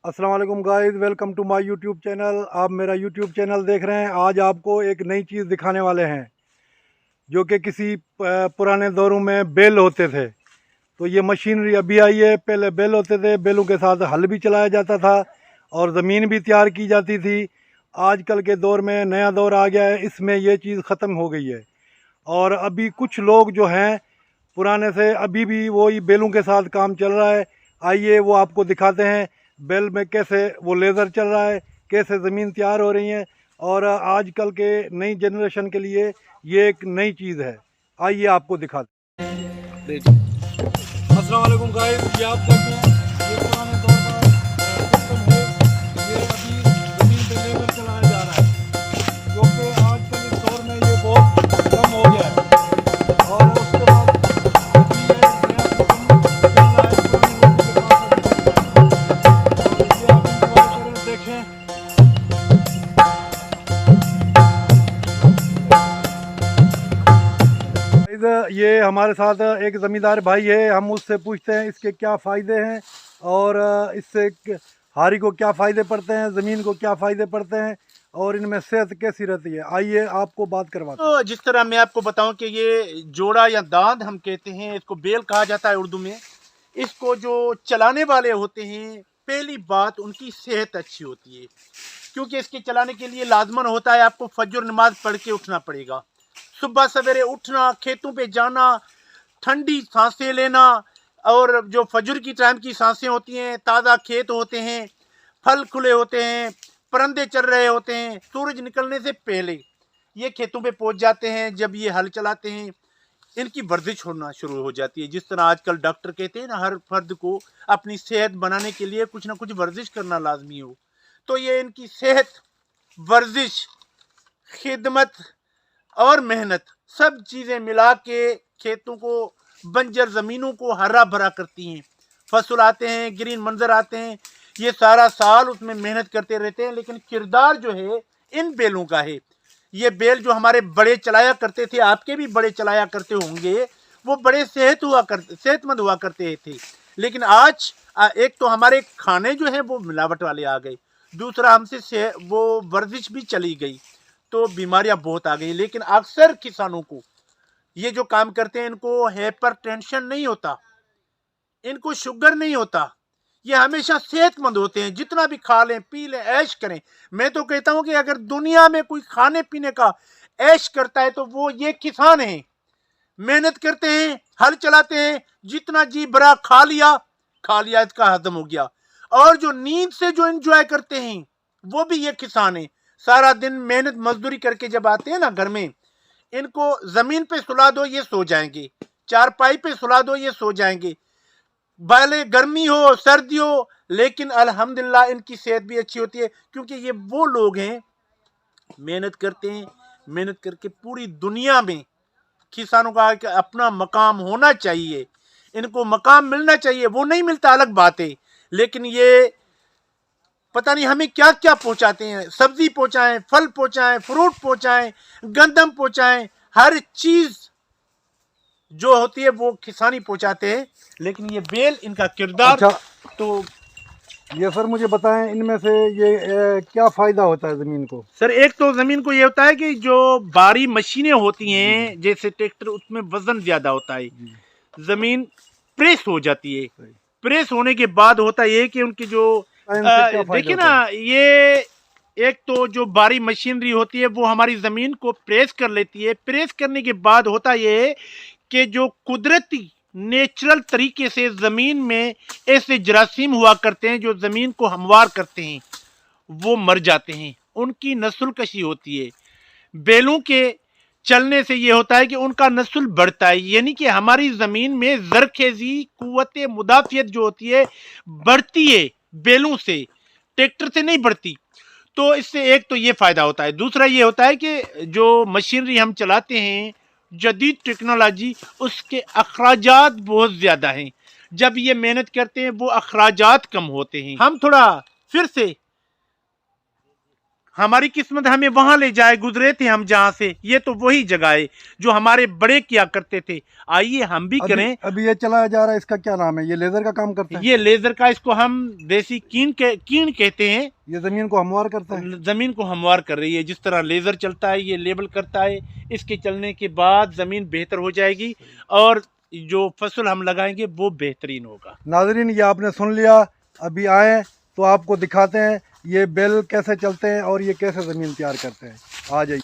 अस्सलाम वालेकुम guys, welcome to my YouTube channel. आप मेरा यूट्यूब चैनल देख रहे हैं। आज आपको एक नई चीज़ दिखाने वाले हैं जो कि किसी पुराने दौरों में बैल होते थे। तो ये मशीनरी अभी आई है। पहले बैल होते थे, बैलों के साथ हल भी चलाया जाता था और ज़मीन भी तैयार की जाती थी। आजकल के दौर में नया दौर आ गया है, इसमें ये चीज़ ख़त्म हो गई है। और अभी कुछ लोग जो हैं पुराने से अभी भी वही बैलों के साथ काम चल रहा है। आइए वो आपको दिखाते हैं बैल में कैसे वो लेज़र चल रहा है, कैसे ज़मीन तैयार हो रही है। और आजकल के नई जनरेशन के लिए ये एक नई चीज़ है। आइए आपको दिखाते हैं। अस्सलाम वालेकुम गाइस, ये आप देखते हैं ये पुराने दौर का सिस्टम है। ये अभी ज़मीन पे लेज़र चलाया जा रहा है जो कि आजकल इस दौर में ये बहुत कम हो गया है। और उसके बाद अभी ये नया सिस्टम चल रहा है पुराने लोगों के पास। और ये आप इंतज़ार करें, देखें। ये हमारे साथ एक ज़मींदार भाई है, हम उससे पूछते हैं इसके क्या फ़ायदे हैं और इससे हारी को क्या फ़ायदे पड़ते हैं, ज़मीन को क्या फ़ायदे पड़ते हैं और इनमें सेहत कैसी रहती है। आइए आपको बात करवाते हैं। तो जिस तरह मैं आपको बताऊं कि ये जोड़ा या दांत हम कहते हैं, इसको बेल कहा जाता है उर्दू में। इसको जो चलाने वाले होते हैं, पहली बात उनकी सेहत अच्छी होती है, क्योंकि इसके चलाने के लिए लाजमन होता है आपको फजर नमाज पढ़ के उठना पड़ेगा। सुबह सवेरे उठना, खेतों पे जाना, ठंडी सांसें लेना, और जो फजर की टाइम की सांसें होती हैं, ताज़ा खेत होते हैं, फल खुले होते हैं, परिंदे चल रहे होते हैं, सूरज निकलने से पहले ये खेतों पे पहुंच जाते हैं। जब ये हल चलाते हैं, इनकी वर्जिश होना शुरू हो जाती है। जिस तरह आजकल डॉक्टर कहते हैं ना, हर फर्द को अपनी सेहत बनाने के लिए कुछ ना कुछ वर्जिश करना लाजमी हो, तो ये इनकी सेहत, वर्जिश, खिदमत और मेहनत सब चीज़ें मिला के खेतों को, बंजर ज़मीनों को हरा भरा करती हैं। फसल आते हैं, ग्रीन मंजर आते हैं, ये सारा साल उसमें मेहनत करते रहते हैं। लेकिन किरदार जो है इन बैलों का है। ये बैल जो हमारे बड़े चलाया करते थे, आपके भी बड़े चलाया करते होंगे, वो बड़े सेहतमंद हुआ करते थे। लेकिन आज एक तो हमारे खाने जो है वो मिलावट वाले आ गए, दूसरा हमसे वो वर्जिश भी चली गई, तो बीमारियां बहुत आ गई। लेकिन अक्सर किसानों को ये जो काम करते हैं, इनको हाइपर टेंशन नहीं होता, इनको शुगर नहीं होता, ये हमेशा सेहतमंद होते हैं। जितना भी खा लें, पी लें, ऐश करें। मैं तो कहता हूं कि अगर दुनिया में कोई खाने पीने का ऐश करता है तो वो ये किसान हैं। मेहनत करते हैं, हल चलाते हैं, जितना जी भरा खा लिया, इसका हजम हो गया। और जो नींद से जो एंजॉय करते हैं, वो भी ये किसान हैं। सारा दिन मेहनत मजदूरी करके जब आते हैं ना घर में, इनको जमीन पे सुला दो ये सो जाएंगे, चारपाई पे सुला दो ये सो जाएंगे, भले गर्मी हो सर्दी हो, लेकिन अल्हम्दुलिल्लाह इनकी सेहत भी अच्छी होती है। क्योंकि ये वो लोग हैं, मेहनत करते हैं, मेहनत करके पूरी दुनिया में किसानों का अपना मकाम होना चाहिए, इनको मकाम मिलना चाहिए। वो नहीं मिलता अलग बात है, लेकिन ये पता नहीं हमें क्या क्या पहुंचाते हैं। सब्जी पहुंचाएं, फल पहुंचाएं, फ्रूट पहुंचाएं, गंदम पहुंचाएं, हर चीज जो होती है वो किसानी पहुंचाते हैं। लेकिन ये बेल, इनका किरदार। अच्छा, तो ये सर मुझे बताएं इनमें से ये क्या फ़ायदा होता है ज़मीन को। सर, एक तो जमीन को ये होता है कि जो भारी मशीनें होती हैं जैसे ट्रैक्टर, उसमें वजन ज्यादा होता है, जमीन प्रेस हो जाती है। प्रेस होने के बाद होता है कि उनकी जो से क्या फ़ायदा देखिए होता ना, है। ये एक तो जो भारी मशीनरी होती है वो हमारी जमीन को प्रेस कर लेती है। प्रेस करने के बाद होता ये कि जो कुदरती नेचुरल तरीके से जमीन में ऐसे जरासीम हुआ करते हैं जो जमीन को हमवार करते हैं, वो मर जाते हैं, उनकी नस्ल कशी होती है। बैलों के चलने से ये होता है कि उनका नस्ल बढ़ता है, यानी कि हमारी जमीन में जरखेजी, कुव्वत मुदाफियत जो होती है बढ़ती है बैलों से, ट्रैक्टर से नहीं बढ़ती। तो इससे एक तो ये फायदा होता है। दूसरा ये होता है कि जो मशीनरी हम चलाते हैं, जदीद टेक्नोलॉजी, उसके अखराजात बहुत ज्यादा हैं। जब ये मेहनत करते हैं वो अखराजात कम होते हैं। हम थोड़ा फिर से हमारी किस्मत हमें वहां ले जाए, गुजरे थे हम जहां से, ये तो वही जगह है जो हमारे बड़े किया करते थे। आइए हम भी करें। अभी ये चलाया जा रहा है, इसका क्या नाम है? ये लेजर का काम करता है? ये लेजर का, इसको हम देसी कीन कहते हैं। ये जमीन को हमवार करता है? जमीन को हमवार कर रही है। जिस तरह लेजर चलता है ये लेबल करता है। इसके चलने के बाद जमीन बेहतर हो जाएगी और जो फसल हम लगाएंगे वो बेहतरीन होगा। नाजरीन, ये आपने सुन लिया। अभी आए तो आपको दिखाते हैं ये बैल कैसे चलते हैं और ये कैसे ज़मीन तैयार करते हैं। आ जाइए।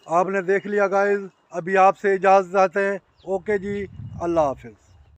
आपने देख लिया गाइस। अभी आपसे इजाज़त चाहते हैं। ओके जी, अल्लाह हाफिज़।